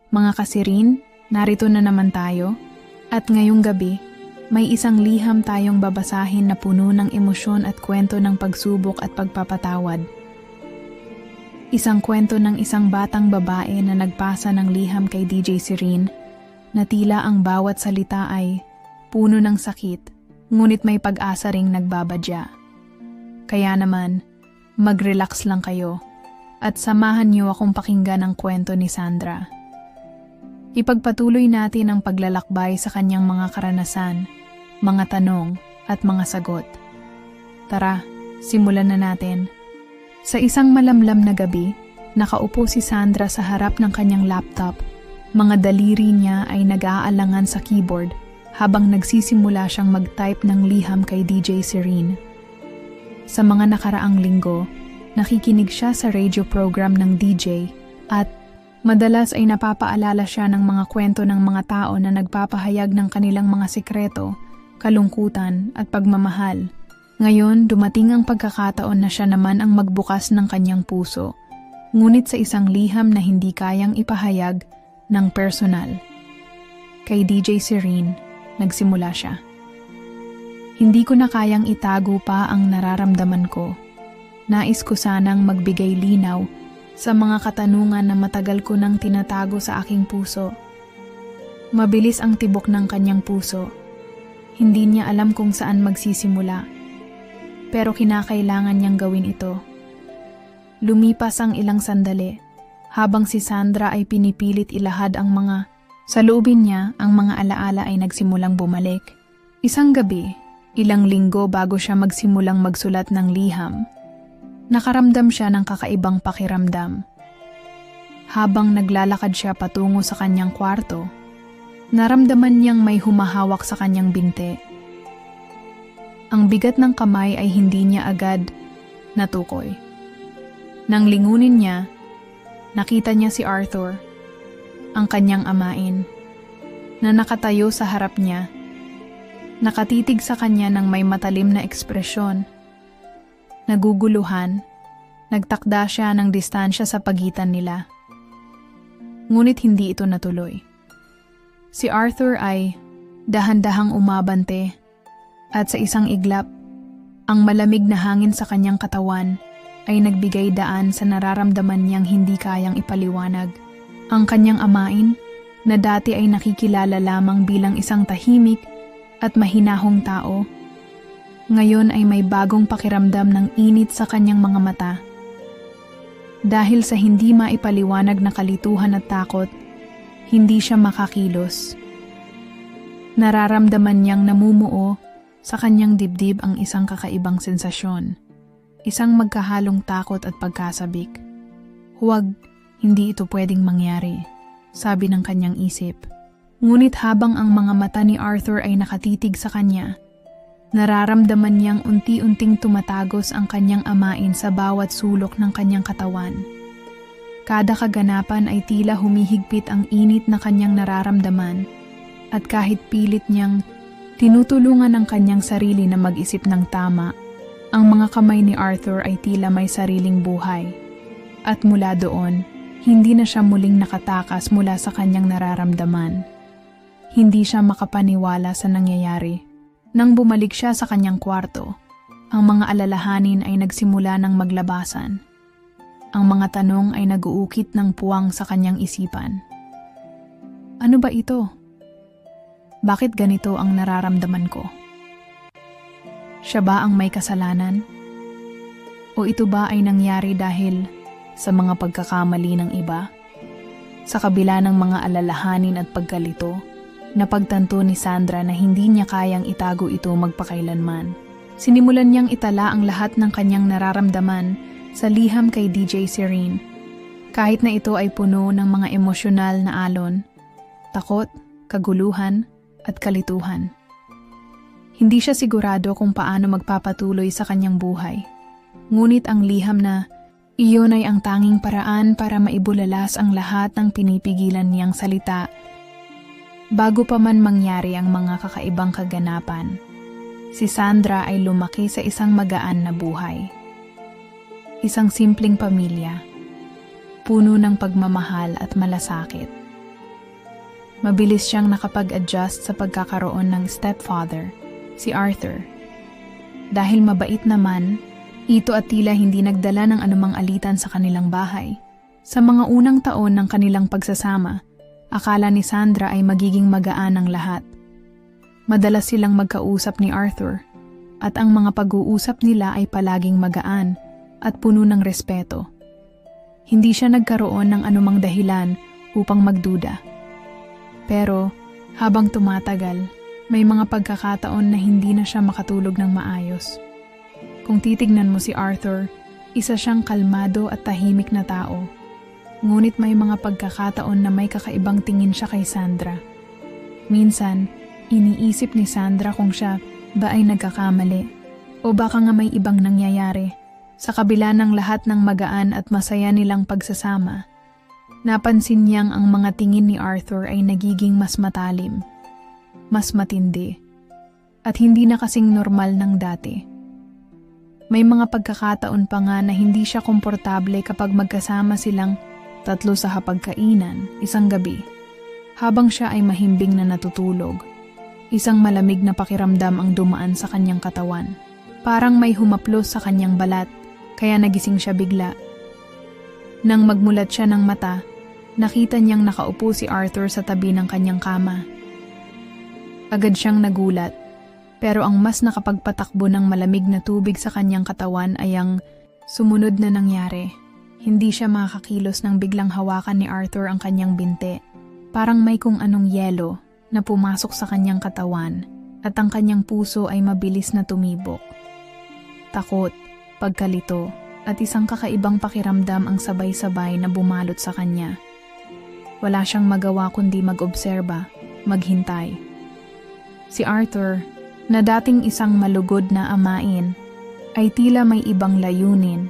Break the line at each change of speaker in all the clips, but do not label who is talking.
Mga kasirin, narito na naman tayo. At ngayong gabi, may isang liham tayong babasahin na puno ng emosyon at kwento ng pagsubok at pagpapatawad. Isang kwento ng isang batang babae na nagpasa ng liham kay DJ Serene na tila ang bawat salita ay puno ng sakit, ngunit may pag-asa ring nagbabadya. Kaya naman, mag-relax lang kayo at samahan niyo akong pakinggan ang kwento ni Sandra. Ipagpatuloy natin ang paglalakbay sa kanyang mga karanasan, mga tanong at mga sagot. Tara, simulan na natin. Sa isang malamlam na gabi, nakaupo si Sandra sa harap ng kanyang laptop. Mga daliri niya ay nag-aalangan sa keyboard habang nagsisimula siyang mag-type ng liham kay DJ Serene. Sa mga nakaraang linggo, nakikinig siya sa radio program ng DJ at madalas ay napapaalala siya ng mga kwento ng mga tao na nagpapahayag ng kanilang mga sikreto, kalungkutan at pagmamahal. Ngayon, dumating ang pagkakataon na siya naman ang magbukas ng kanyang puso, ngunit sa isang liham na hindi kayang ipahayag ng personal. Kay DJ Serene, nagsimula siya. Hindi ko na kayang itago pa ang nararamdaman ko. Nais ko sanang magbigay linaw sa mga katanungan na matagal ko nang tinatago sa aking puso. Mabilis ang tibok ng kanyang puso. Hindi niya alam kung saan magsisimula. Pero kinakailangan niyang gawin ito. Lumipas ang ilang sandali, habang si Sandra ay pinipilit ilahad ang mga saloobin niya, ang mga alaala ay nagsimulang bumalik. Isang gabi, ilang linggo bago siya magsimulang magsulat ng liham, nakaramdam siya ng kakaibang pakiramdam. Habang naglalakad siya patungo sa kanyang kwarto, naramdaman niyang may humahawak sa kanyang binti. Ang bigat ng kamay ay hindi niya agad natukoy. Nang lingunin niya, nakita niya si Arthur, ang kanyang amain, na nakatayo sa harap niya. Nakatitig sa kanya ng may matalim na ekspresyon. Naguguluhan, nagtakda siya ng distansya sa pagitan nila. Ngunit hindi ito natuloy. Si Arthur ay dahan-dahang umabante at sa isang iglap, ang malamig na hangin sa kanyang katawan ay nagbigay daan sa nararamdaman niyang hindi kayang ipaliwanag. Ang kanyang amain, na dati ay nakikilala lamang bilang isang tahimik at mahinahong tao, ngayon ay may bagong pakiramdam ng init sa kanyang mga mata. Dahil sa hindi maipaliwanag na kalituhan at takot, hindi siya makakilos. Nararamdaman niyang namumuo sa kanyang dibdib ang isang kakaibang sensasyon, isang magkahalong takot at pagkasabik. Huwag, hindi ito pwedeng mangyari, sabi ng kanyang isip. Ngunit habang ang mga mata ni Arthur ay nakatitig sa kanya, nararamdaman niyang unti-unting tumatagos ang kanyang amain sa bawat sulok ng kanyang katawan. Kada kaganapan ay tila humihigpit ang init na kanyang nararamdaman at kahit pilit niyang tinutulungan ang kanyang sarili na mag-isip ng tama, ang mga kamay ni Arthur ay tila may sariling buhay. At mula doon, hindi na siya muling nakatakas mula sa kanyang nararamdaman. Hindi siya makapaniwala sa nangyayari. Nang bumalik siya sa kanyang kwarto, ang mga alalahanin ay nagsimula ng maglabasan. Ang mga tanong ay naguukit ng puwang sa kanyang isipan. Ano ba ito? Bakit ganito ang nararamdaman ko? Siya ba ang may kasalanan? O ito ba ay nangyari dahil sa mga pagkakamali ng iba? Sa kabila ng mga alalahanin at pagkalito, napagtanto ni Sandra na hindi niya kayang itago ito magpakailanman. Sinimulan niyang itala ang lahat ng kanyang nararamdaman sa liham kay DJ Serene. Kahit na ito ay puno ng mga emosyonal na alon, takot, kaguluhan, at kalituhan. Hindi siya sigurado kung paano magpapatuloy sa kanyang buhay. Ngunit ang liham na iyon ay ang tanging paraan para maibulalas ang lahat ng pinipigilan niyang salita. Bago pa man mangyari ang mga kakaibang kaganapan, si Sandra ay lumaki sa isang magaan na buhay. Isang simpleng pamilya, puno ng pagmamahal at malasakit. Mabilis siyang nakapag-adjust sa pagkakaroon ng stepfather, si Arthur. Dahil mabait naman, ito at tila hindi nagdala ng anumang alitan sa kanilang bahay. Sa mga unang taon ng kanilang pagsasama, akala ni Sandra ay magiging magaan ang lahat. Madalas silang magkausap ni Arthur, at ang mga pag-uusap nila ay palaging magaan at puno ng respeto. Hindi siya nagkaroon ng anumang dahilan upang magduda. Pero habang tumatagal, may mga pagkakataon na hindi na siya makatulog ng maayos. Kung titignan mo si Arthur, isa siyang kalmado at tahimik na tao. Ngunit may mga pagkakataon na may kakaibang tingin siya kay Sandra. Minsan, iniisip ni Sandra kung siya ba ay nagkakamali o baka nga may ibang nangyayari. Sa kabila ng lahat ng magaan at masaya nilang pagsasama, napansin niyang ang mga tingin ni Arthur ay nagiging mas matalim, mas matindi, at hindi na kasing normal ng dati. May mga pagkakataon pa nga na hindi siya komportable kapag magkasama silang tatlo sa hapagkainan isang gabi. Habang siya ay mahimbing na natutulog, isang malamig na pakiramdam ang dumaan sa kanyang katawan. Parang may humaplos sa kanyang balat, kaya nagising siya bigla. Nang magmulat siya ng mata, nakita niyang nakaupo si Arthur sa tabi ng kanyang kama. Agad siyang nagulat, pero ang mas nakapagpatakbo ng malamig na tubig sa kanyang katawan ay ang sumunod na nangyari. Hindi siya makakakilos nang biglang hawakan ni Arthur ang kanyang binti. Parang may kung anong yelo na pumasok sa kanyang katawan at ang kanyang puso ay mabilis na tumibok. Takot, pagkalito, at isang kakaibang pakiramdam ang sabay-sabay na bumalot sa kanya. Wala siyang magawa kundi mag-obserba, maghintay. Si Arthur, na dating isang malugod na amain, ay tila may ibang layunin.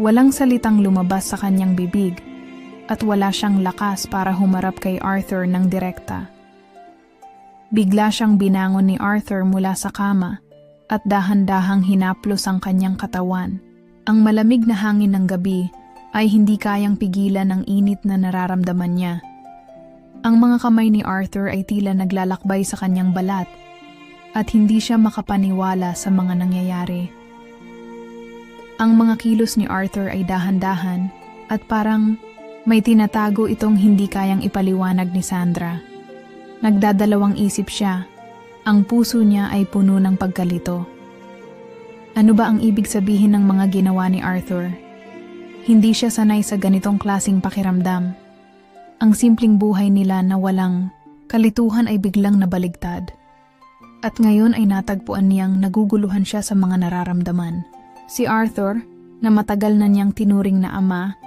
Walang salitang lumabas sa kanyang bibig at wala siyang lakas para humarap kay Arthur ng direkta. Bigla siyang binangon ni Arthur mula sa kama at dahan-dahang hinaplos ang kanyang katawan. Ang malamig na hangin ng gabi ay hindi kayang pigilan ang init na nararamdaman niya. Ang mga kamay ni Arthur ay tila naglalakbay sa kanyang balat at hindi siya makapaniwala sa mga nangyayari. Ang mga kilos ni Arthur ay dahan-dahan at parang may tinatago itong hindi kayang ipaliwanag ni Sandra. Nagdadalawang isip siya. Ang puso niya ay puno ng pagkalito. Ano ba ang ibig sabihin ng mga ginawa ni Arthur? Hindi siya sanay sa ganitong klaseng pakiramdam. Ang simpleng buhay nila na walang kalituhan ay biglang nabaligtad. At ngayon ay natagpuan niyang naguguluhan siya sa mga nararamdaman. Si Arthur, na matagal na niyang tinuring na ama,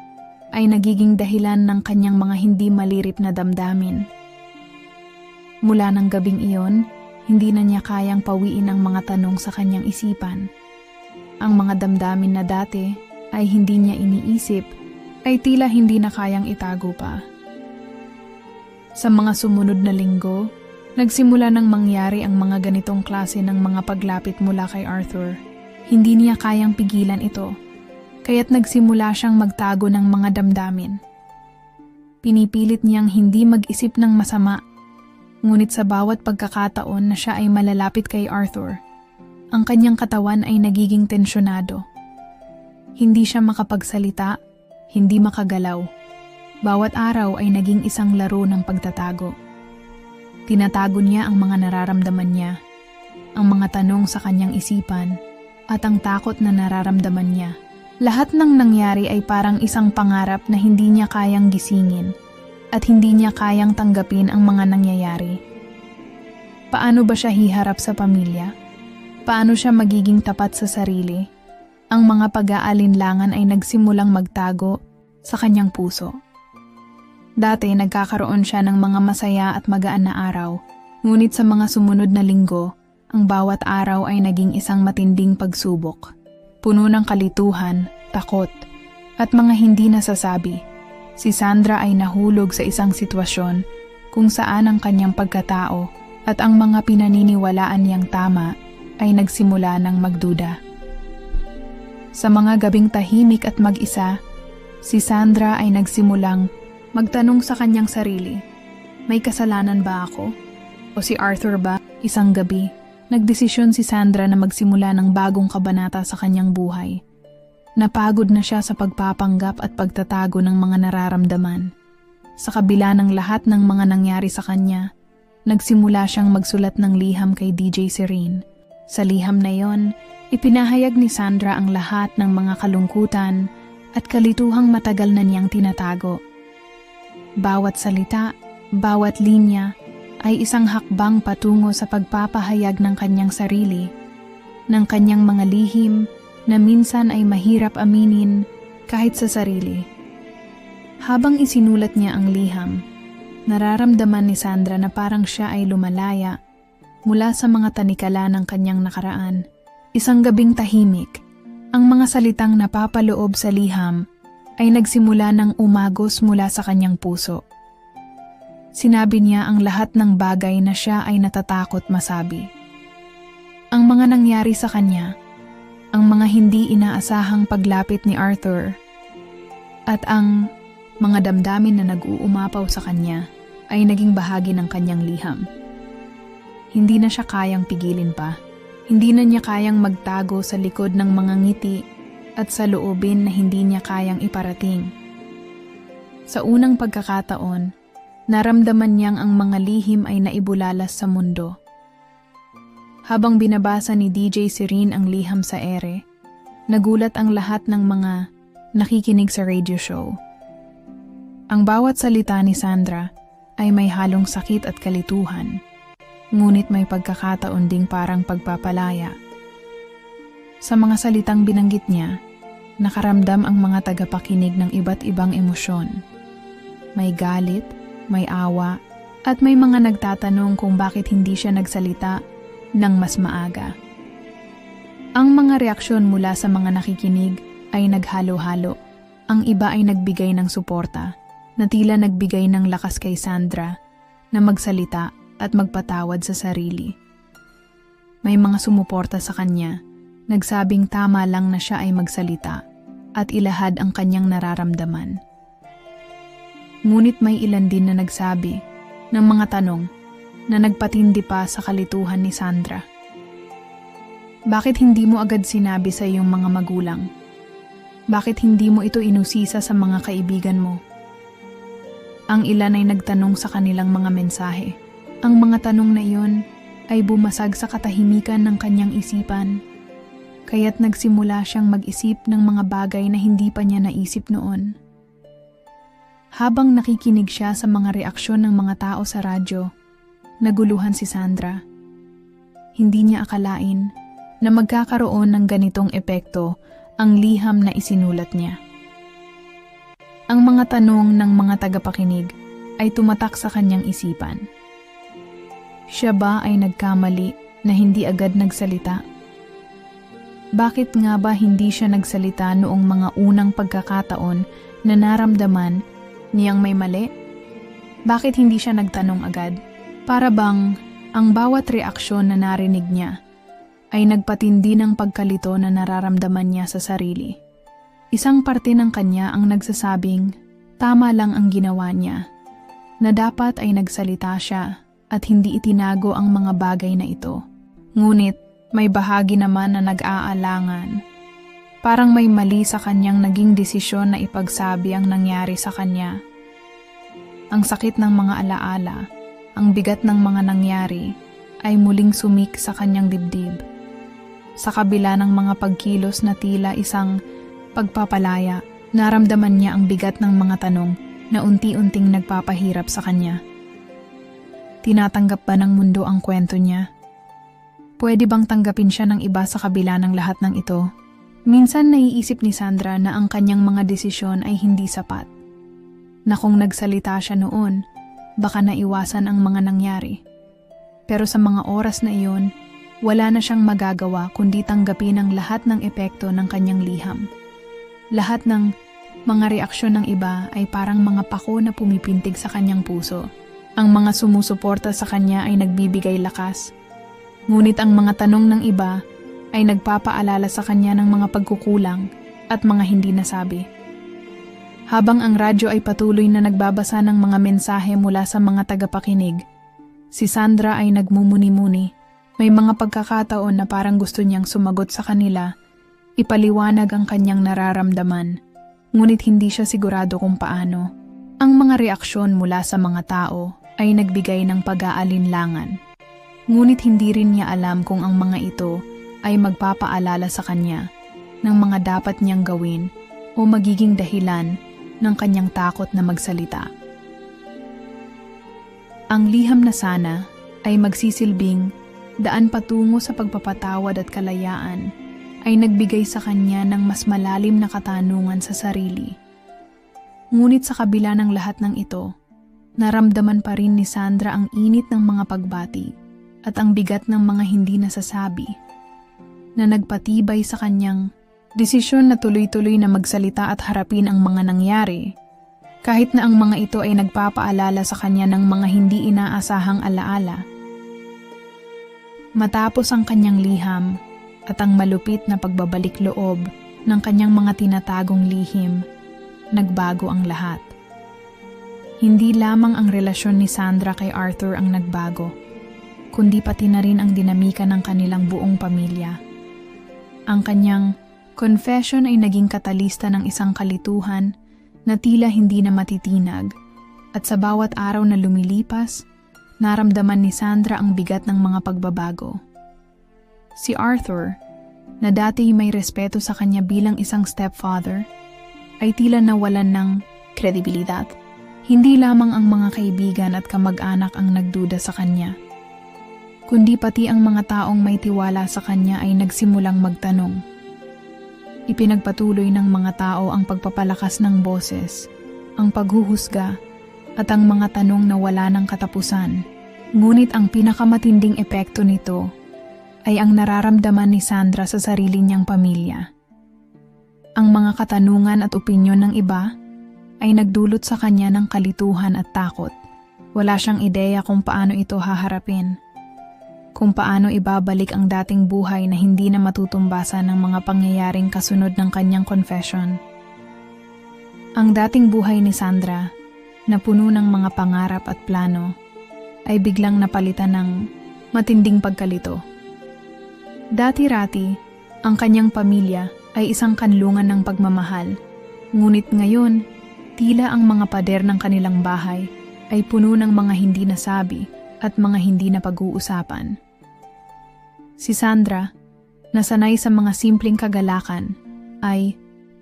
ay nagiging dahilan ng kanyang mga hindi malirip na damdamin. Mula ng gabing iyon, hindi na niya kayang pawiin ang mga tanong sa kanyang isipan. Ang mga damdamin na dati ay hindi niya iniisip, ay tila hindi na kayang itago pa. Sa mga sumunod na linggo, nagsimula nang mangyari ang mga ganitong klase ng mga paglapit mula kay Arthur. Hindi niya kayang pigilan ito, kaya't nagsimula siyang magtago ng mga damdamin. Pinipilit niyang hindi mag-isip ng masama, ngunit sa bawat pagkakataon na siya ay malalapit kay Arthur, ang kanyang katawan ay nagiging tensyonado. Hindi siya makapagsalita, hindi makagalaw. Bawat araw ay naging isang laro ng pagtatago. Tinatago niya ang mga nararamdaman niya, ang mga tanong sa kanyang isipan, at ang takot na nararamdaman niya. Lahat ng nangyari ay parang isang pangarap na hindi niya kayang gisingin at hindi niya kayang tanggapin ang mga nangyayari. Paano ba siya hiharap sa pamilya? Paano siya magiging tapat sa sarili? Ang mga pag-aalinlangan ay nagsimulang magtago sa kanyang puso. Dati nagkakaroon siya ng mga masaya at magaan na araw, ngunit sa mga sumunod na linggo, ang bawat araw ay naging isang matinding pagsubok. Puno ng kalituhan, takot, at mga hindi nasasabi. Si Sandra ay nahulog sa isang sitwasyon kung saan ang kanyang pagkatao at ang mga pinaniniwalaan niyang tama ay nagsimula ng magduda. Sa mga gabing tahimik at mag-isa, si Sandra ay nagsimulang magtanong sa kanyang sarili, May kasalanan ba ako? O si Arthur ba? Isang gabi, nagdesisyon si Sandra na magsimula ng bagong kabanata sa kanyang buhay. Napagod na siya sa pagpapanggap at pagtatago ng mga nararamdaman. Sa kabila ng lahat ng mga nangyari sa kanya, nagsimula siyang magsulat ng liham kay DJ Serene. Sa liham na yon, ipinahayag ni Sandra ang lahat ng mga kalungkutan at kalituhang matagal na niyang tinatago. Bawat salita, bawat linya ay isang hakbang patungo sa pagpapahayag ng kanyang sarili, ng kanyang mga lihim na minsan ay mahirap aminin kahit sa sarili. Habang isinulat niya ang liham, nararamdaman ni Sandra na parang siya ay lumalaya mula sa mga tanikala ng kanyang nakaraan. Isang gabing tahimik, ang mga salitang napapaloob sa liham ay nagsimula ng umagos mula sa kanyang puso. Sinabi niya ang lahat ng bagay na siya ay natatakot masabi. Ang mga nangyari sa kanya, ang mga hindi inaasahang paglapit ni Arthur, at ang mga damdamin na nag-uumapaw sa kanya ay naging bahagi ng kanyang liham. Hindi na siya kayang pigilin pa. Hindi na niya kayang magtago sa likod ng mga ngiti at sa loobin na hindi niya kayang iparating. Sa unang pagkakataon, naramdaman niyang ang mga lihim ay naibulalas sa mundo. Habang binabasa ni DJ Serene ang liham sa ere, nagulat ang lahat ng mga nakikinig sa radio show. Ang bawat salita ni Sandra ay may halong sakit at kalituhan, ngunit may pagkakataon ding parang pagpapalaya. Sa mga salitang binanggit niya, nakaramdam ang mga tagapakinig ng iba't ibang emosyon. May galit, may awa, at may mga nagtatanong kung bakit hindi siya nagsalita ng mas maaga. Ang mga reaksyon mula sa mga nakikinig ay naghalo-halo. Ang iba ay nagbigay ng suporta, na tila nagbigay ng lakas kay Sandra na magsalita at magpatawad sa sarili. May mga sumuporta sa kanya, nagsabing tama lang na siya ay magsalita at ilahad ang kanyang nararamdaman. Ngunit may ilan din na nagsabi ng mga tanong na nagpatindi pa sa kalituhan ni Sandra. Bakit hindi mo agad sinabi sa iyong mga magulang? Bakit hindi mo ito inusisa sa mga kaibigan mo? Ang ilan ay nagtanong sa kanilang mga mensahe. Ang mga tanong na iyon ay bumasag sa katahimikan ng kanyang isipan, kaya't nagsimula siyang mag-isip ng mga bagay na hindi pa niya naisip noon. Habang nakikinig siya sa mga reaksyon ng mga tao sa radyo, naguluhan si Sandra. Hindi niya akalain na magkakaroon ng ganitong epekto ang liham na isinulat niya. Ang mga tanong ng mga tagapakinig ay tumatak sa kanyang isipan. Siya ba ay nagkamali na hindi agad nagsalita? Bakit nga ba hindi siya nagsalita noong mga unang pagkakataon na naramdaman niyang may mali? Bakit hindi siya nagtanong agad? Para bang ang bawat reaksyon na narinig niya ay nagpatindi ng pagkalito na nararamdaman niya sa sarili. Isang parte ng kanya ang nagsasabing tama lang ang ginawa niya, na dapat ay nagsalita siya at hindi itinago ang mga bagay na ito. Ngunit may bahagi naman na nag-aalangan. Parang may mali sa kanyang naging desisyon na ipagsabi ang nangyari sa kanya. Ang sakit ng mga alaala, ang bigat ng mga nangyari, ay muling sumik sa kanyang dibdib. Sa kabila ng mga pagkilos na tila isang pagpapalaya, naramdaman niya ang bigat ng mga tanong na unti-unting nagpapahirap sa kanya. Tinatanggap ba ng mundo ang kwento niya? Pwede bang tanggapin siya ng iba sa kabila ng lahat ng ito? Minsan naiisip ni Sandra na ang kanyang mga desisyon ay hindi sapat. Na kung nagsalita siya noon, baka naiwasan ang mga nangyari. Pero sa mga oras na iyon, wala na siyang magagawa kundi tanggapin ang lahat ng epekto ng kanyang liham. Lahat ng mga reaksyon ng iba ay parang mga pako na pumipintig sa kanyang puso. Ang mga sumusuporta sa kanya ay nagbibigay lakas. Ngunit ang mga tanong ng iba ay nagpapaalala sa kanya ng mga pagkukulang at mga hindi nasabi. Habang ang radyo ay patuloy na nagbabasa ng mga mensahe mula sa mga tagapakinig, si Sandra ay nagmumuni-muni. May mga pagkakataon na parang gusto niyang sumagot sa kanila, ipaliwanag ang kanyang nararamdaman, ngunit hindi siya sigurado kung paano. Ang mga reaksyon mula sa mga tao ay nagbigay ng pag-aalinlangan, ngunit hindi rin niya alam kung ang mga ito ay magpapaalala sa kanya ng mga dapat niyang gawin o magiging dahilan ng kanyang takot na magsalita. Ang liham na sana ay magsisilbing daan patungo sa pagpapatawad at kalayaan ay nagbigay sa kanya ng mas malalim na katanungan sa sarili. Ngunit sa kabila ng lahat ng ito, naramdaman pa rin ni Sandra ang init ng mga pagbati at ang bigat ng mga hindi nasasabi na nagpatibay sa kanyang desisyon na tuloy-tuloy na magsalita at harapin ang mga nangyari, kahit na ang mga ito ay nagpapaalala sa kanya ng mga hindi inaasahang alaala. Matapos ang kanyang liham at ang malupit na pagbabalik loob ng kanyang mga tinatagong lihim, nagbago ang lahat. Hindi lamang ang relasyon ni Sandra kay Arthur ang nagbago, kundi pati na rin ang dinamika ng kanilang buong pamilya. Ang kanyang confession ay naging katalista ng isang kalituhan na tila hindi na matitinag, at sa bawat araw na lumilipas, naramdaman ni Sandra ang bigat ng mga pagbabago. Si Arthur, na dati may respeto sa kanya bilang isang stepfather, ay tila nawalan ng kredibilidad. Hindi lamang ang mga kaibigan at kamag-anak ang nagduda sa kanya, kundi pati ang mga taong may tiwala sa kanya ay nagsimulang magtanong. Ipinagpatuloy ng mga tao ang pagpapalakas ng boses, ang paghuhusga, at ang mga tanong na wala ng katapusan. Ngunit ang pinakamatinding epekto nito ay ang nararamdaman ni Sandra sa sarili niyang pamilya. Ang mga katanungan at opinyon ng iba ay nagdulot sa kanya ng kalituhan at takot. Wala siyang ideya kung paano ito haharapin, kung paano ibabalik ang dating buhay na hindi na matutumbasan ng mga pangyayaring kasunod ng kanyang confession. Ang dating buhay ni Sandra, na puno ng mga pangarap at plano, ay biglang napalitan ng matinding pagkalito. Dati-rati, ang kanyang pamilya ay isang kanlungan ng pagmamahal, ngunit ngayon, tila ang mga pader ng kanilang bahay ay puno ng mga hindi nasabi at mga hindi na pag-uusapan. Si Sandra, na sanay sa mga simpleng kagalakan, ay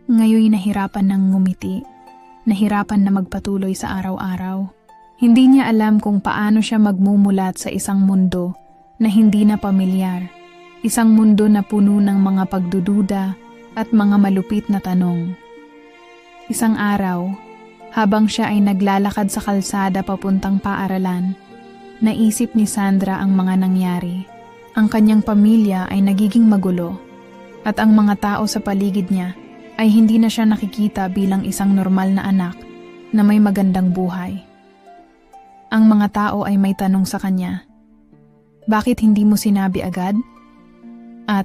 ngayoy nahirapan ng ngumiti, nahirapan na magpatuloy sa araw-araw. Hindi niya alam kung paano siya magmumulat sa isang mundo na hindi na pamilyar, isang mundo na puno ng mga pagdududa at mga malupit na tanong. Isang araw, habang siya ay naglalakad sa kalsada papuntang paaralan, naisip ni Sandra ang mga nangyari. Ang kanyang pamilya ay nagiging magulo at ang mga tao sa paligid niya ay hindi na siya nakikita bilang isang normal na anak na may magandang buhay. Ang mga tao ay may tanong sa kanya, bakit hindi mo sinabi agad? At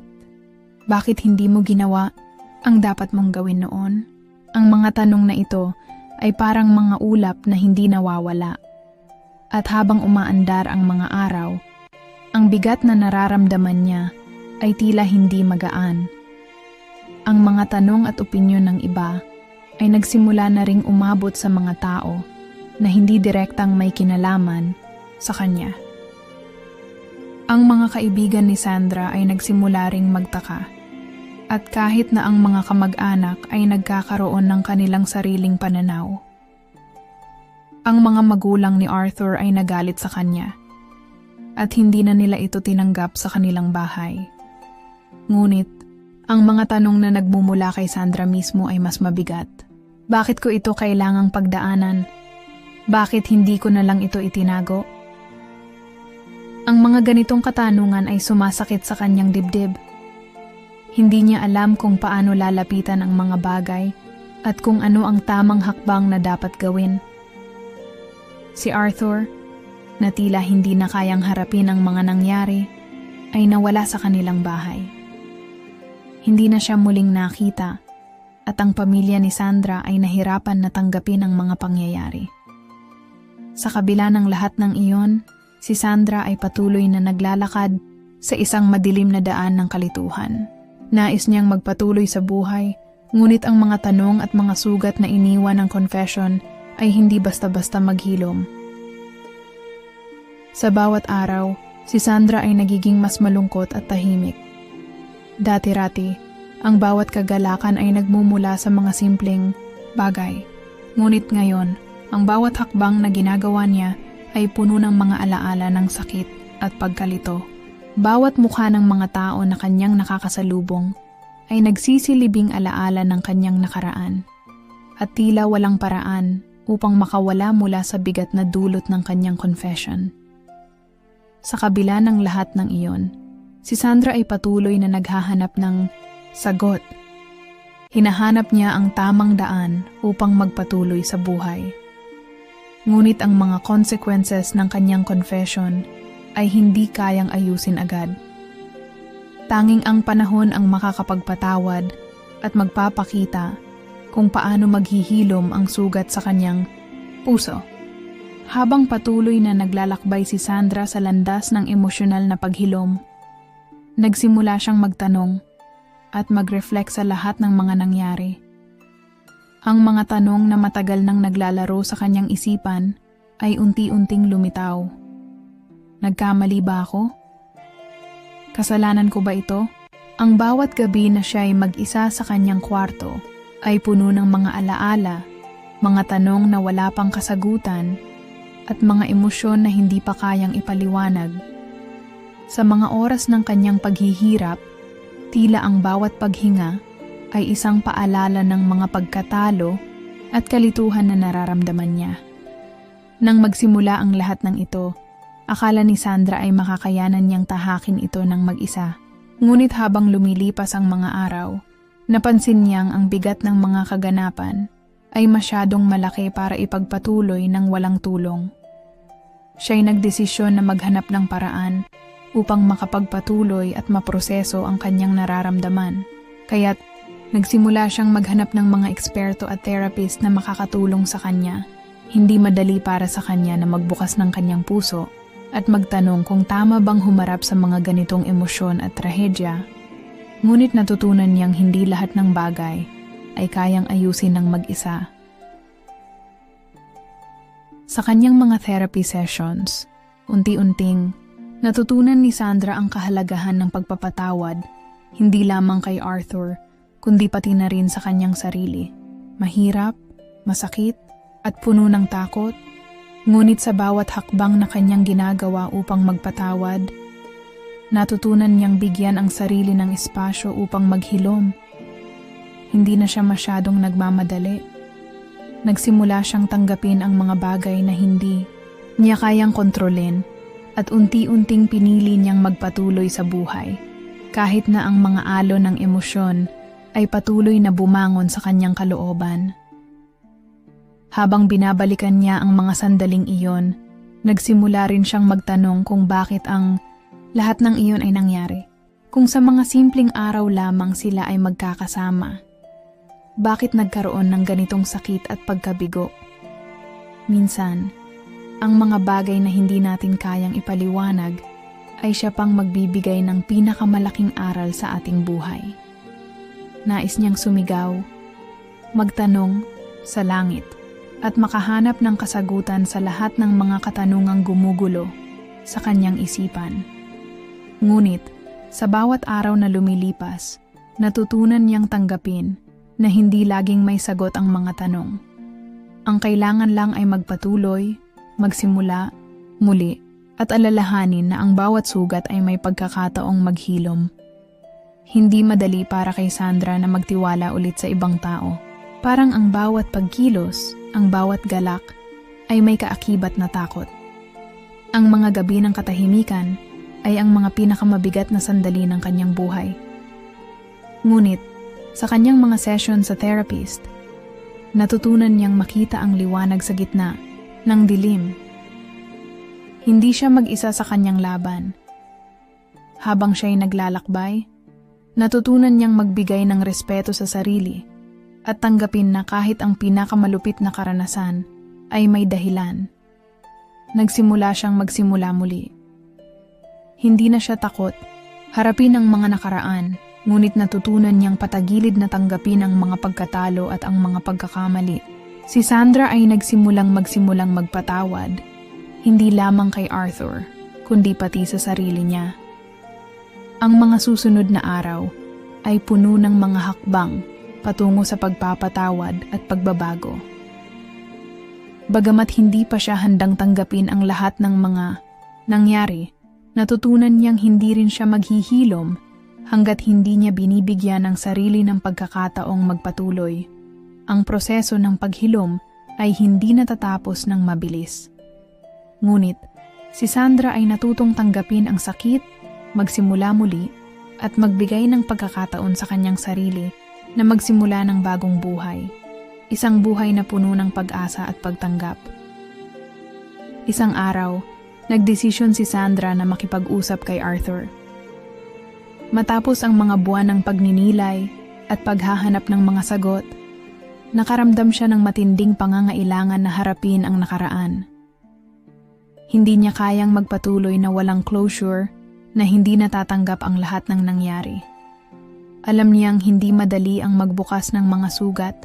bakit hindi mo ginawa ang dapat mong gawin noon? Ang mga tanong na ito ay parang mga ulap na hindi nawawala. At habang umaandar ang mga araw, ang bigat na nararamdaman niya ay tila hindi magaan. Ang mga tanong at opinyon ng iba ay nagsimula na ring umabot sa mga tao na hindi direktang may kinalaman sa kanya. Ang mga kaibigan ni Sandra ay nagsimula ring magtaka. At kahit na ang mga kamag-anak ay nagkakaroon ng kanilang sariling pananaw, ang mga magulang ni Arthur ay nagalit sa kanya at hindi na nila ito tinanggap sa kanilang bahay. Ngunit, ang mga tanong na nagmumula kay Sandra mismo ay mas mabigat. Bakit ko ito kailangang pagdaanan? Bakit hindi ko na lang ito itinago? Ang mga ganitong katanungan ay sumasakit sa kanyang dibdib. Hindi niya alam kung paano lalapitan ang mga bagay at kung ano ang tamang hakbang na dapat gawin. Si Arthur, na tila hindi na kayang harapin ang mga nangyari, ay nawala sa kanilang bahay. Hindi na siya muling nakita at ang pamilya ni Sandra ay nahirapan na tanggapin ang mga pangyayari. Sa kabila ng lahat ng iyon, si Sandra ay patuloy na naglalakad sa isang madilim na daan ng kalituhan. Nais niyang magpatuloy sa buhay, ngunit ang mga tanong at mga sugat na iniwan ng confession ay hindi basta-basta maghilom. Sa bawat araw, si Sandra ay nagiging mas malungkot at tahimik. Dati-rati, ang bawat kagalakan ay nagmumula sa mga simpleng bagay. Ngunit ngayon, ang bawat hakbang na ginagawa niya ay puno ng mga alaala ng sakit at pagkalito. Bawat mukha ng mga tao na kanyang nakakasalubong ay nagsisilibing alaala ng kanyang nakaraan at tila walang paraan upang makawala mula sa bigat na dulot ng kanyang confession. Sa kabila ng lahat ng iyon, si Sandra ay patuloy na naghahanap ng sagot. Hinahanap niya ang tamang daan upang magpatuloy sa buhay. Ngunit ang mga consequences ng kanyang confession ay hindi kayang ayusin agad. Tanging ang panahon ang makakapagpatawad at magpapakita kung paano maghihilom ang sugat sa kanyang puso. Habang patuloy na naglalakbay si Sandra sa landas ng emosyonal na paghilom, nagsimula siyang magtanong at mag-reflect sa lahat ng mga nangyari. Ang mga tanong na matagal nang naglalaro sa kanyang isipan ay unti-unting lumitaw. Nagkamali ba ako? Kasalanan ko ba ito? Ang bawat gabi na siya ay mag-isa sa kanyang kwarto ay puno ng mga alaala, mga tanong na wala pang kasagutan, at mga emosyon na hindi pa kayang ipaliwanag. Sa mga oras ng kanyang paghihirap, tila ang bawat paghinga ay isang paalala ng mga pagkatalo at kalituhan na nararamdaman niya. Nang magsimula ang lahat ng ito, akala ni Sandra ay makakayanan niyang tahakin ito ng mag-isa. Ngunit habang lumilipas ang mga araw, napansin niyang ang bigat ng mga kaganapan ay masyadong malaki para ipagpatuloy ng walang tulong. Siya'y nagdesisyon na maghanap ng paraan upang makapagpatuloy at maproseso ang kanyang nararamdaman. Kaya't nagsimula siyang maghanap ng mga eksperto at therapist na makakatulong sa kanya. Hindi madali para sa kanya na magbukas ng kanyang puso at magtanong kung tama bang humarap sa mga ganitong emosyon at trahedya. Ngunit natutunan niyang hindi lahat ng bagay ay kayang ayusin ng mag-isa. Sa kanyang mga therapy sessions, unti-unting natutunan ni Sandra ang kahalagahan ng pagpapatawad, hindi lamang kay Arthur, kundi pati na rin sa kanyang sarili. Mahirap, masakit, at puno ng takot, ngunit sa bawat hakbang na kanyang ginagawa upang magpatawad, natutunan niyang bigyan ang sarili ng espasyo upang maghilom. Hindi na siya masyadong nagmamadali. Nagsimula siyang tanggapin ang mga bagay na hindi niya kayang kontrolin at unti-unting pinili niyang magpatuloy sa buhay. Kahit na ang mga alon ng emosyon ay patuloy na bumangon sa kanyang kalooban. Habang binabalikan niya ang mga sandaling iyon, nagsimula rin siyang magtanong kung bakit ang lahat ng iyon ay nangyari. Kung sa mga simpleng araw lamang sila ay magkakasama, bakit nagkaroon ng ganitong sakit at pagkabigo? Minsan, ang mga bagay na hindi natin kayang ipaliwanag ay siya pang magbibigay ng pinakamalaking aral sa ating buhay. Nais niyang sumigaw, magtanong sa langit, at makahanap ng kasagutan sa lahat ng mga katanungang gumugulo sa kanyang isipan. Ngunit, sa bawat araw na lumilipas, natutunan niyang tanggapin na hindi laging may sagot ang mga tanong. Ang kailangan lang ay magpatuloy, magsimula, muli, at alalahanin na ang bawat sugat ay may pagkakataong maghilom. Hindi madali para kay Sandra na magtiwala ulit sa ibang tao. Parang ang bawat pagkilos, ang bawat galak, ay may kaakibat na takot. Ang mga gabi ng katahimikan ay ang mga pinakamabigat na sandali ng kanyang buhay. Ngunit, sa kanyang mga session sa therapist, natutunan niyang makita ang liwanag sa gitna ng dilim. Hindi siya mag-isa sa kanyang laban. Habang siya'y naglalakbay, natutunan niyang magbigay ng respeto sa sarili at tanggapin na kahit ang pinakamalupit na karanasan ay may dahilan. Nagsimula siyang magsimula muli. Hindi na siya takot harapin ang mga nakaraan, ngunit natutunan niyang patagilid na tanggapin ang mga pagkatalo at ang mga pagkakamali. Si Sandra ay magsimulang magpatawad, hindi lamang kay Arthur, kundi pati sa sarili niya. Ang mga susunod na araw ay puno ng mga hakbang patungo sa pagpapatawad at pagbabago. Bagamat hindi pa siya handang tanggapin ang lahat ng mga nangyari, natutunan niyang hindi rin siya maghihilom hanggat hindi niya binibigyan ng sarili ng pagkakataong magpatuloy. Ang proseso ng paghilom ay hindi natatapos ng mabilis. Ngunit, si Sandra ay natutong tanggapin ang sakit, magsimula muli, at magbigay ng pagkakataon sa kanyang sarili na magsimula ng bagong buhay. Isang buhay na puno ng pag-asa at pagtanggap. Isang araw, nagdesisyon si Sandra na makipag-usap kay Arthur. Matapos ang mga buwan ng pagninilay at paghahanap ng mga sagot, nakaramdam siya ng matinding pangangailangan na harapin ang nakaraan. Hindi niya kayang magpatuloy na walang closure, na hindi natatanggap ang lahat ng nangyari. Alam niyang hindi madali ang magbukas ng mga sugat,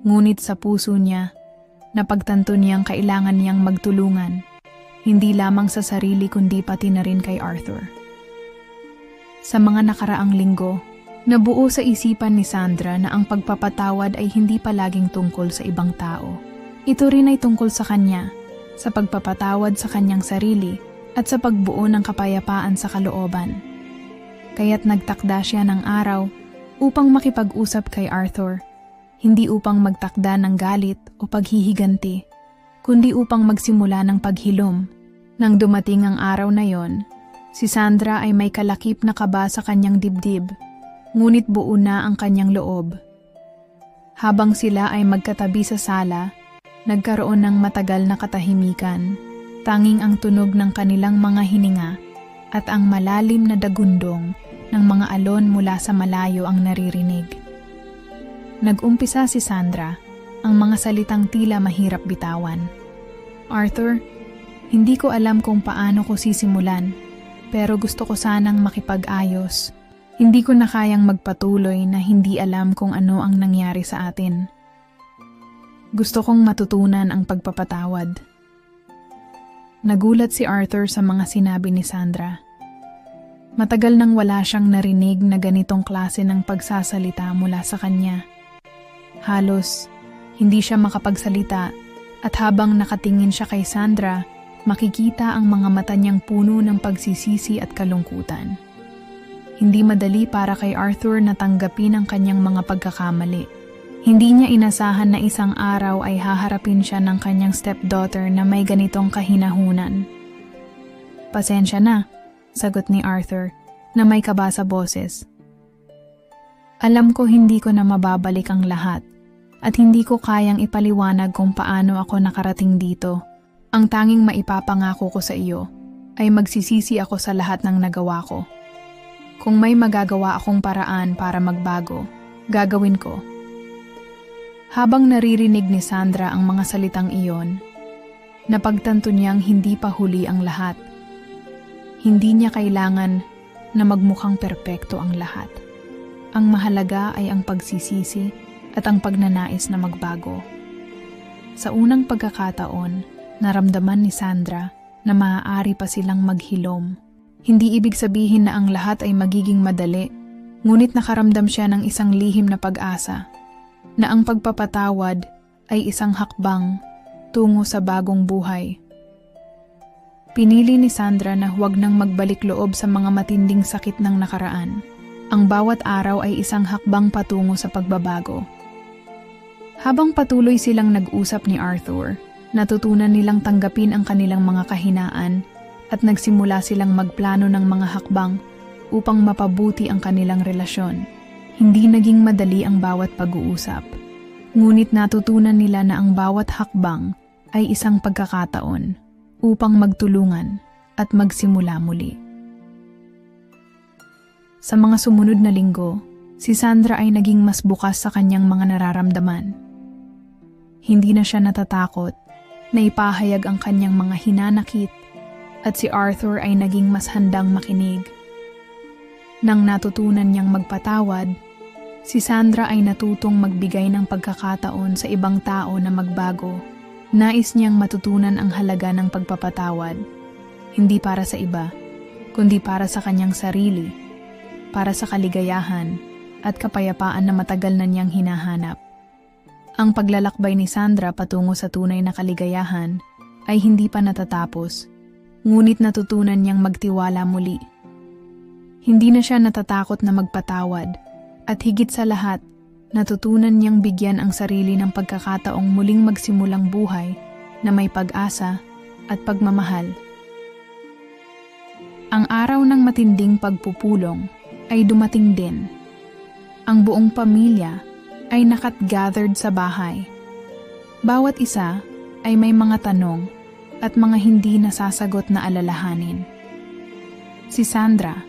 ngunit sa puso niya, napagtanto niyang kailangan niyang magtulungan, hindi lamang sa sarili kundi pati na rin kay Arthur. Sa mga nakaraang linggo, nabuo sa isipan ni Sandra na ang pagpapatawad ay hindi palaging tungkol sa ibang tao. Ito rin ay tungkol sa kanya, sa pagpapatawad sa kanyang sarili at sa pagbuo ng kapayapaan sa kalooban. Kaya't nagtakda siya ng araw upang makipag-usap kay Arthur, hindi upang magtakda ng galit o paghihiganti, kundi upang magsimula ng paghilom. Nang dumating ang araw na yon, si Sandra ay may kalakip na kaba sa kanyang dibdib, ngunit buo na ang kanyang loob. Habang sila ay magkatabi sa sala, nagkaroon ng matagal na katahimikan. Tanging ang tunog ng kanilang mga hininga at ang malalim na dagundong ng mga alon mula sa malayo ang naririnig. Nag-umpisa si Sandra, ang mga salitang tila mahirap bitawan. Arthur, hindi ko alam kung paano ko sisimulan, pero gusto ko sanang makipag-ayos. Hindi ko na kayang magpatuloy na hindi alam kung ano ang nangyari sa atin. Gusto kong matutunan ang pagpapatawad. Nagulat si Arthur sa mga sinabi ni Sandra. Matagal nang wala siyang narinig na ganitong klase ng pagsasalita mula sa kanya. Halos, hindi siya makapagsalita at habang nakatingin siya kay Sandra, makikita ang mga mata niyang puno ng pagsisisi at kalungkutan. Hindi madali para kay Arthur na tanggapin ang kanyang mga pagkakamali. Hindi niya inasahan na isang araw ay haharapin siya ng kanyang stepdaughter na may ganitong kahinahunan. Pasensya na, sagot ni Arthur na may kaba sa boses. Alam ko hindi ko na mababalik ang lahat at hindi ko kayang ipaliwanag kung paano ako nakarating dito. Ang tanging maipapangako ko sa iyo ay magsisisi ako sa lahat ng nagawa ko. Kung may magagawa akong paraan para magbago, gagawin ko. Habang naririnig ni Sandra ang mga salitang iyon, napagtanto niyang hindi pa huli ang lahat. Hindi niya kailangan na magmukhang perpekto ang lahat. Ang mahalaga ay ang pagsisisi at ang pagnanais na magbago. Sa unang pagkakataon, naramdaman ni Sandra na maaari pa silang maghilom. Hindi ibig sabihin na ang lahat ay magiging madali, ngunit nakaramdam siya ng isang lihim na pag-asa, na ang pagpapatawad ay isang hakbang tungo sa bagong buhay. Pinili ni Sandra na huwag nang magbalik loob sa mga matinding sakit ng nakaraan. Ang bawat araw ay isang hakbang patungo sa pagbabago. Habang patuloy silang nag-usap ni Arthur, natutunan nilang tanggapin ang kanilang mga kahinaan at nagsimula silang magplano ng mga hakbang upang mapabuti ang kanilang relasyon. Hindi naging madali ang bawat pag-uusap, ngunit natutunan nila na ang bawat hakbang ay isang pagkakataon upang magtulungan at magsimula muli. Sa mga sumunod na linggo, Si Sandra ay naging mas bukas sa kanyang mga nararamdaman. Hindi na siya natatakot na ipahayag ang kanyang mga hinanakit at si Arthur ay naging mas handang makinig. Nang natutunan niyang magpatawad, si Sandra ay natutong magbigay ng pagkakataon sa ibang tao na magbago. Nais niyang matutunan ang halaga ng pagpapatawad, hindi para sa iba, kundi para sa kanyang sarili, para sa kaligayahan at kapayapaan na matagal na niyang hinahanap. Ang paglalakbay ni Sandra patungo sa tunay na kaligayahan ay hindi pa natatapos, ngunit natutunan niyang magtiwala muli. Hindi na siya natatakot na magpatawad at higit sa lahat, natutunan niyang bigyan ang sarili ng pagkakataong muling magsimulang buhay na may pag-asa at pagmamahal. Ang araw ng matinding pagpupulong ay dumating din. Ang buong pamilya ay nakat-gathered sa bahay. Bawat isa ay may mga tanong at mga hindi nasasagot na alalahanin. Si Sandra,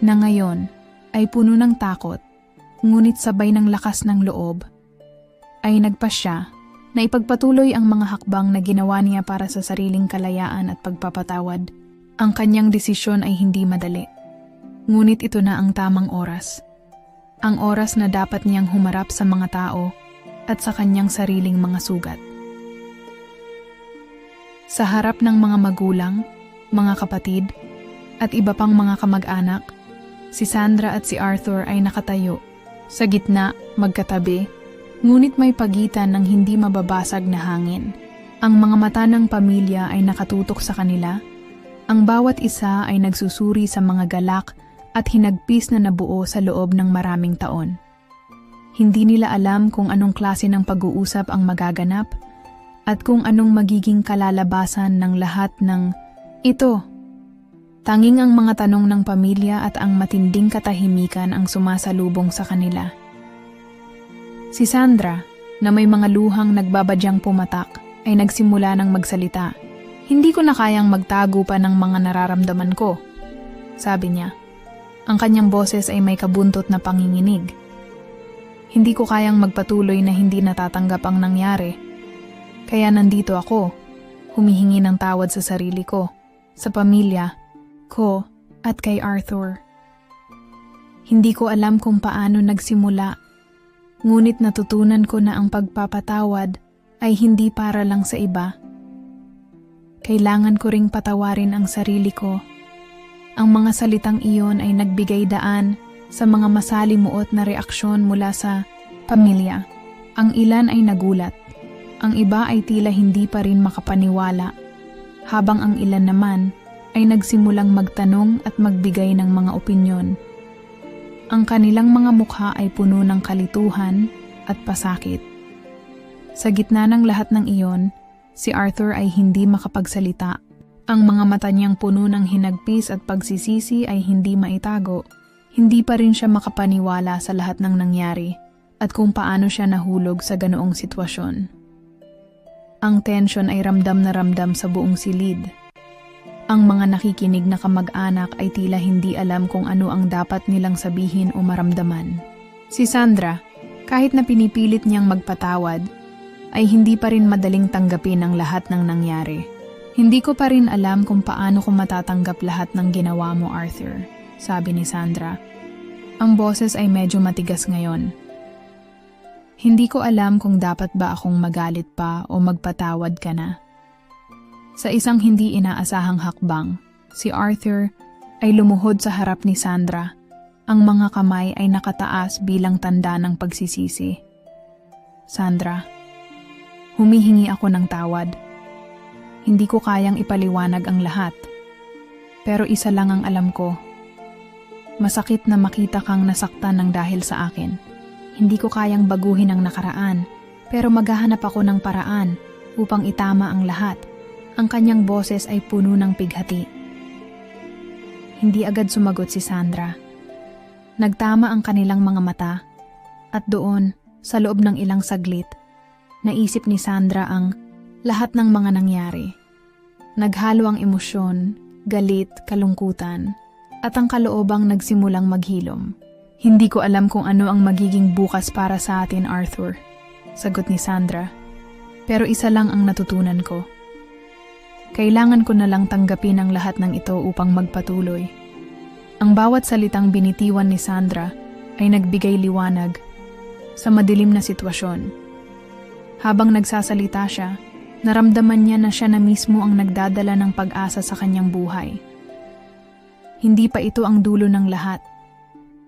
na ngayon ay puno ng takot, ngunit sabay ng lakas ng loob, ay nagpasya na ipagpatuloy ang mga hakbang na ginawa niya para sa sariling kalayaan at pagpapatawad. Ang kanyang desisyon ay hindi madali, ngunit ito na ang tamang oras. Ang oras na dapat niyang humarap sa mga tao at sa kanyang sariling mga sugat. Sa harap ng mga magulang, mga kapatid, at iba pang mga kamag-anak, si Sandra at si Arthur ay nakatayo, sa gitna, magkatabi, ngunit may pagitan ng hindi mababasag na hangin. Ang mga mata ng pamilya ay nakatutok sa kanila. Ang bawat isa ay nagsusuri sa mga galak at hinagpis na nabuo sa loob ng maraming taon. Hindi nila alam kung anong klase ng pag-uusap ang magaganap at kung anong magiging kalalabasan ng lahat ng ito. Tanging ang mga tanong ng pamilya at ang matinding katahimikan ang sumasalubong sa kanila. Si Sandra, na may mga luhang nagbabadyang pumatak, ay nagsimula ng magsalita. Hindi ko na kayang magtago pa ng mga nararamdaman ko, sabi niya. Ang kanyang boses ay may kabuntot na panginginig. Hindi ko kayang magpatuloy na hindi natatanggap ang nangyari. Kaya nandito ako, humihingi ng tawad sa sarili ko, sa pamilya ko at kay Arthur. Hindi ko alam kung paano nagsimula, ngunit natutunan ko na ang pagpapatawad ay hindi para lang sa iba. Kailangan ko ring patawarin ang sarili ko. Ang mga salitang iyon ay nagbigay daan sa mga masalimuot na reaksyon mula sa pamilya. Ang ilan ay nagulat, ang iba ay tila hindi pa rin makapaniwala, habang ang ilan naman ay nagsimulang magtanong at magbigay ng mga opinyon. Ang kanilang mga mukha ay puno ng kalituhan at pasakit. Sa gitna ng lahat ng iyon, si Arthur ay hindi makapagsalita. Ang mga mata niyang puno ng hinagpis at pagsisisi ay hindi maitago. Hindi pa rin siya makapaniwala sa lahat ng nangyari at kung paano siya nahulog sa ganoong sitwasyon. Ang tensyon ay ramdam na ramdam sa buong silid. Ang mga nakikinig na kamag-anak ay tila hindi alam kung ano ang dapat nilang sabihin o maramdaman. Si Sandra, kahit na pinipilit niyang magpatawad, ay hindi pa rin madaling tanggapin ang lahat ng nangyari. Hindi ko pa rin alam kung paano ko matatanggap lahat ng ginawa mo, Arthur, sabi ni Sandra. Ang boses ay medyo matigas ngayon. Hindi ko alam kung dapat ba akong magalit pa o magpatawad ka na. Sa isang hindi inaasahang hakbang, si Arthur ay lumuhod sa harap ni Sandra. Ang mga kamay ay nakataas bilang tanda ng pagsisisi. Sandra, humihingi ako ng tawad. Hindi ko kayang ipaliwanag ang lahat. Pero isa lang ang alam ko. Masakit na makita kang nasaktan ng dahil sa akin. Hindi ko kayang baguhin ang nakaraan, pero maghahanap ako ng paraan upang itama ang lahat. Ang kanyang boses ay puno ng pighati. Hindi agad sumagot si Sandra. Nagtama ang kanilang mga mata, at doon, sa loob ng ilang saglit, naisip ni Sandra ang lahat ng mga nangyari. Naghalo ang emosyon, galit, kalungkutan, at ang kaloobang nagsimulang maghilom. Hindi ko alam kung ano ang magiging bukas para sa atin, Arthur. Sagot ni Sandra. Pero isa lang ang natutunan ko. Kailangan ko na lang tanggapin ang lahat ng ito upang magpatuloy. Ang bawat salitang binitiwan ni Sandra ay nagbigay liwanag sa madilim na sitwasyon. Habang nagsasalita siya, naramdaman niya na siya na mismo ang nagdadala ng pag-asa sa kanyang buhay. Hindi pa ito ang dulo ng lahat,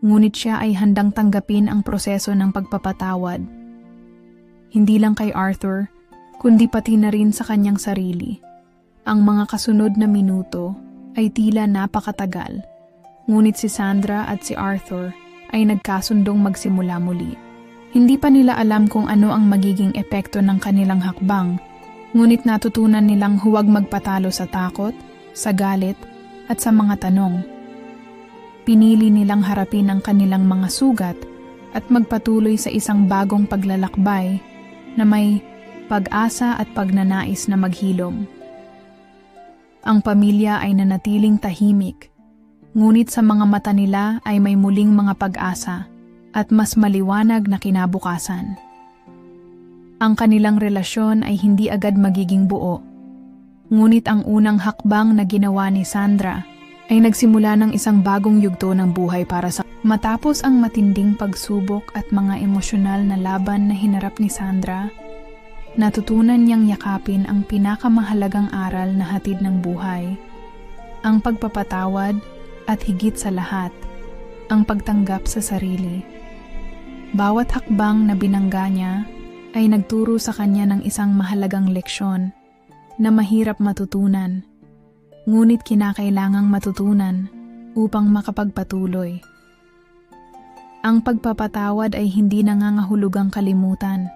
ngunit siya ay handang tanggapin ang proseso ng pagpapatawad. Hindi lang kay Arthur, kundi pati na rin sa kanyang sarili. Ang mga kasunod na minuto ay tila napakatagal, ngunit si Sandra at si Arthur ay nagkasundong magsimula muli. Hindi pa nila alam kung ano ang magiging epekto ng kanilang hakbang, ngunit natutunan nilang huwag magpatalo sa takot, sa galit, at sa mga tanong. Pinili nilang harapin ang kanilang mga sugat at magpatuloy sa isang bagong paglalakbay na may pag-asa at pagnanais na maghilom. Ang pamilya ay nanatiling tahimik, ngunit sa mga mata nila ay may muling mga pag-asa at mas maliwanag na kinabukasan. Ang kanilang relasyon ay hindi agad magiging buo, ngunit ang unang hakbang na ginawa ni Sandra ay nagsimula ng isang bagong yugto ng buhay para sa matapos ang matinding pagsubok at mga emosyonal na laban na hinarap ni Sandra. Natutunan niyang yakapin ang pinakamahalagang aral na hatid ng buhay, ang pagpapatawad at higit sa lahat, ang pagtanggap sa sarili. Bawat hakbang na binangga niya ay nagturo sa kanya ng isang mahalagang leksyon na mahirap matutunan, ngunit kinakailangang matutunan upang makapagpatuloy. Ang pagpapatawad ay hindi nangangahulugang kalimutan,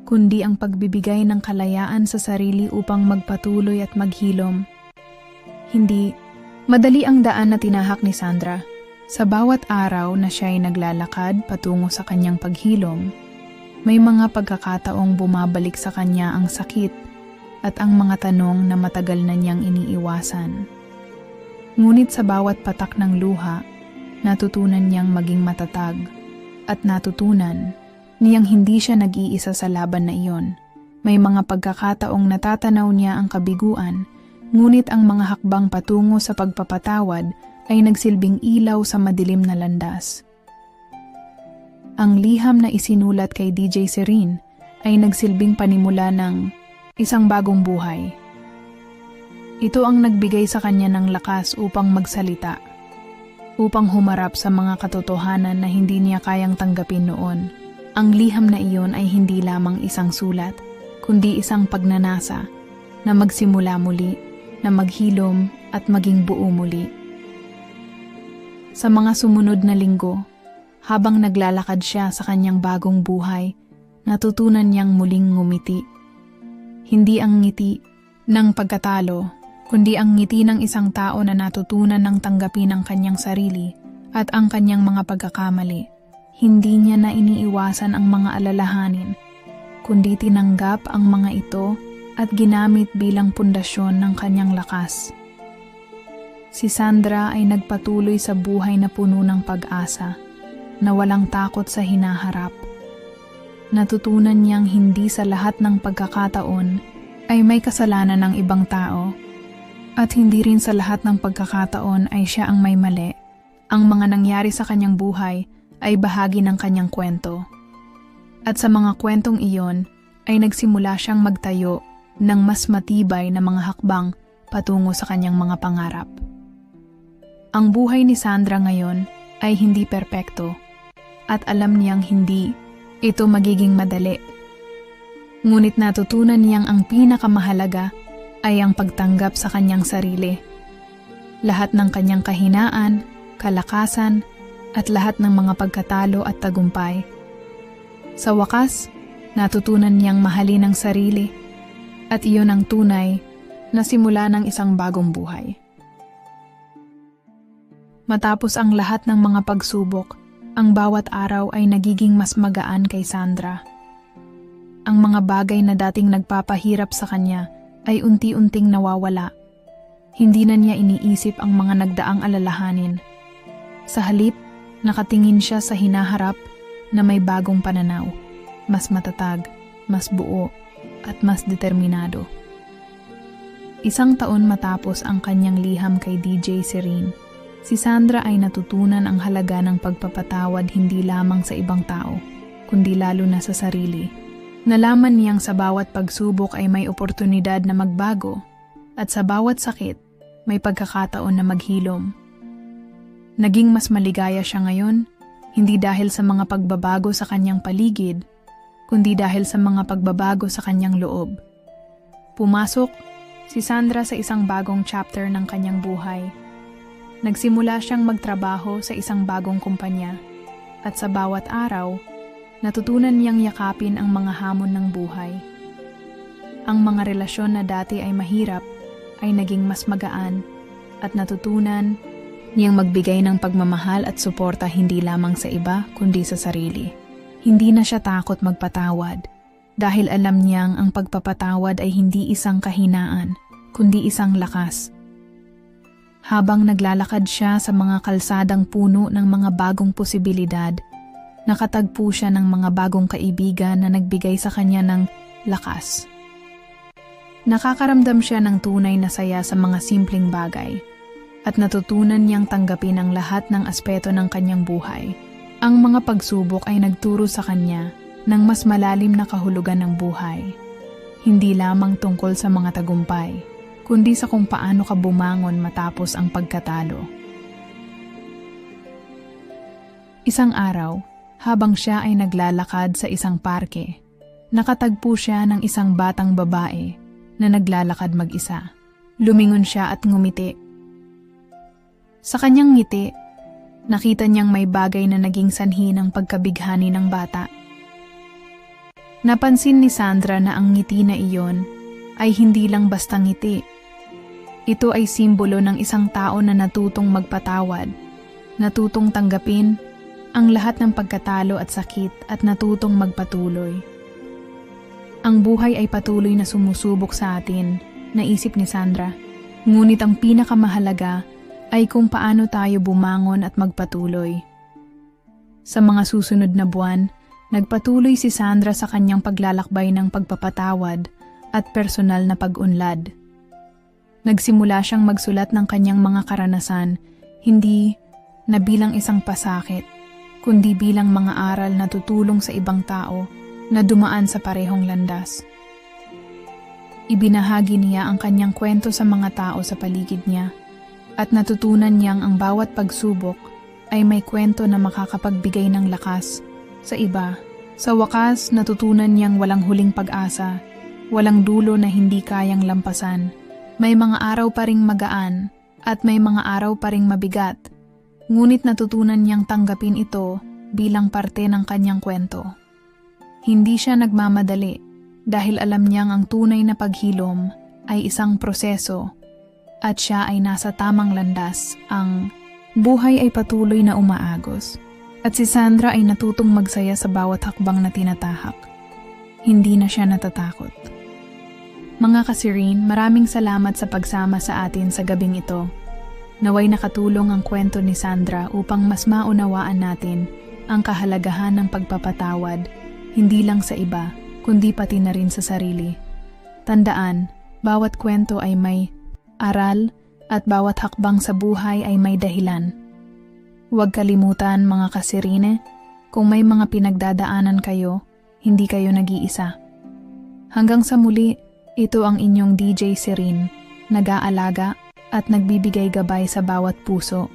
kundi ang pagbibigay ng kalayaan sa sarili upang magpatuloy at maghilom. Hindi madali ang daan na tinahak ni Sandra. Sa bawat araw na siya ay naglalakad patungo sa kanyang paghilom, may mga pagkakataong bumabalik sa kanya ang sakit at ang mga tanong na matagal na niyang iniiwasan. Ngunit sa bawat patak ng luha, natutunan niyang maging matatag at natutunan niyang hindi siya nag-iisa sa laban na iyon. May mga pagkakataong natatanaw niya ang kabiguan, ngunit ang mga hakbang patungo sa pagpapatawad ay nagsilbing ilaw sa madilim na landas. Ang liham na isinulat kay DJ Serene ay nagsilbing panimula ng isang bagong buhay. Ito ang nagbigay sa kanya ng lakas upang magsalita, upang humarap sa mga katotohanan na hindi niya kayang tanggapin noon. Ang liham na iyon ay hindi lamang isang sulat, kundi isang pagnanasa na magsimula muli, na maghilom at maging buo muli. Sa mga sumunod na linggo, habang naglalakad siya sa kanyang bagong buhay, natutunan niyang muling ngumiti. Hindi ang ngiti ng pagkatalo, kundi ang ngiti ng isang tao na natutunan ng tanggapin ang kanyang sarili at ang kanyang mga pagkakamali. Hindi niya na iniiwasan ang mga alalahanin, kundi tinanggap ang mga ito at ginamit bilang pundasyon ng kanyang lakas. Si Sandra ay nagpatuloy sa buhay na puno ng pag-asa, na walang takot sa hinaharap. Natutunan niyang hindi sa lahat ng pagkakataon ay may kasalanan ng ibang tao, at hindi rin sa lahat ng pagkakataon ay siya ang may mali. Ang mga nangyari sa kanyang buhay ay bahagi ng kanyang kwento. At sa mga kwentong iyon ay nagsimula siyang magtayo ng mas matibay na mga hakbang patungo sa kanyang mga pangarap. Ang buhay ni Sandra ngayon ay hindi perpekto at alam niyang hindi ito magiging madali. Ngunit natutunan niyang ang pinakamahalaga ay ang pagtanggap sa kanyang sarili. Lahat ng kanyang kahinaan, kalakasan, at lahat ng mga pagkatalo at tagumpay. Sa wakas, natutunan niyang mahalin ang sarili at iyon ang tunay na simula ng isang bagong buhay. Matapos ang lahat ng mga pagsubok, ang bawat araw ay nagiging mas magaan kay Sandra. Ang mga bagay na dating nagpapahirap sa kanya ay unti-unting nawawala. Hindi na niya iniisip ang mga nagdaang alalahanin. Sa halip, Nakatingin siya sa hinaharap na may bagong pananaw, mas matatag, mas buo, at mas determinado. Isang taon matapos ang kanyang liham kay DJ Serene, si Sandra ay natutunan ang halaga ng pagpapatawad hindi lamang sa ibang tao, kundi lalo na sa sarili. Nalaman niyang sa bawat pagsubok ay may oportunidad na magbago, at sa bawat sakit, may pagkakataon na maghilom. Naging mas maligaya siya ngayon, hindi dahil sa mga pagbabago sa kanyang paligid, kundi dahil sa mga pagbabago sa kanyang loob. Pumasok si Sandra sa isang bagong chapter ng kanyang buhay. Nagsimula siyang magtrabaho sa isang bagong kumpanya, at sa bawat araw, natutunan niyang yakapin ang mga hamon ng buhay. Ang mga relasyon na dati ay mahirap ay naging mas magaan, at natutunan niyang magbigay ng pagmamahal at suporta hindi lamang sa iba kundi sa sarili. Hindi na siya takot magpatawad dahil alam niyang ang pagpapatawad ay hindi isang kahinaan kundi isang lakas. Habang naglalakad siya sa mga kalsadang puno ng mga bagong posibilidad, nakatagpo siya ng mga bagong kaibigan na nagbigay sa kanya ng lakas. Nakakaramdam siya ng tunay na saya sa mga simpleng bagay, at natutunan niyang tanggapin ang lahat ng aspeto ng kanyang buhay. Ang mga pagsubok ay nagturo sa kanya ng mas malalim na kahulugan ng buhay. Hindi lamang tungkol sa mga tagumpay, kundi sa kung paano ka bumangon matapos ang pagkatalo. Isang araw, habang siya ay naglalakad sa isang parke, nakatagpo siya ng isang batang babae na naglalakad mag-isa. Lumingon siya at ngumiti. Sa kanyang ngiti, nakita niyang may bagay na naging sanhi ng pagkabighani ng bata. Napansin ni Sandra na ang ngiti na iyon ay hindi lang basta ngiti. Ito ay simbolo ng isang tao na natutong magpatawad, natutong tanggapin ang lahat ng pagkatalo at sakit at natutong magpatuloy. Ang buhay ay patuloy na sumusubok sa atin, naisip ni Sandra. Ngunit ang pinakamahalaga ay kung paano tayo bumangon at magpatuloy. Sa mga susunod na buwan, nagpatuloy si Sandra sa kanyang paglalakbay ng pagpapatawad at personal na pag-unlad. Nagsimula siyang magsulat ng kanyang mga karanasan, hindi na bilang isang pasakit, kundi bilang mga aral na tutulong sa ibang tao na dumaan sa parehong landas. Ibinahagi niya ang kanyang kwento sa mga tao sa paligid niya, at natutunan niyang ang bawat pagsubok ay may kwento na makakapagbigay ng lakas sa iba. Sa wakas, natutunan niyang walang huling pag-asa, walang dulo na hindi kayang lampasan. May mga araw pa ring magaan at may mga araw pa ring mabigat. Ngunit natutunan niyang tanggapin ito bilang parte ng kanyang kwento. Hindi siya nagmamadali dahil alam niyang ang tunay na paghilom ay isang proseso at siya ay nasa tamang landas. Ang buhay ay patuloy na umaagos at si Sandra ay natutong magsaya sa bawat hakbang na tinatahak. Hindi na siya natatakot. Mga ka-Serene, maraming salamat sa pagsama sa atin sa gabing ito. Naway nakatulong ang kwento ni Sandra upang mas maunawaan natin ang kahalagahan ng pagpapatawad, hindi lang sa iba, kundi pati na rin sa sarili. Tandaan, bawat kwento ay may aral at bawat hakbang sa buhay ay may dahilan. Huwag kalimutan mga ka-Serene, kung may mga pinagdadaanan kayo, hindi kayo nag-iisa. Hanggang sa muli, ito ang inyong DJ Serene, nag-aalaga at nagbibigay gabay sa bawat puso.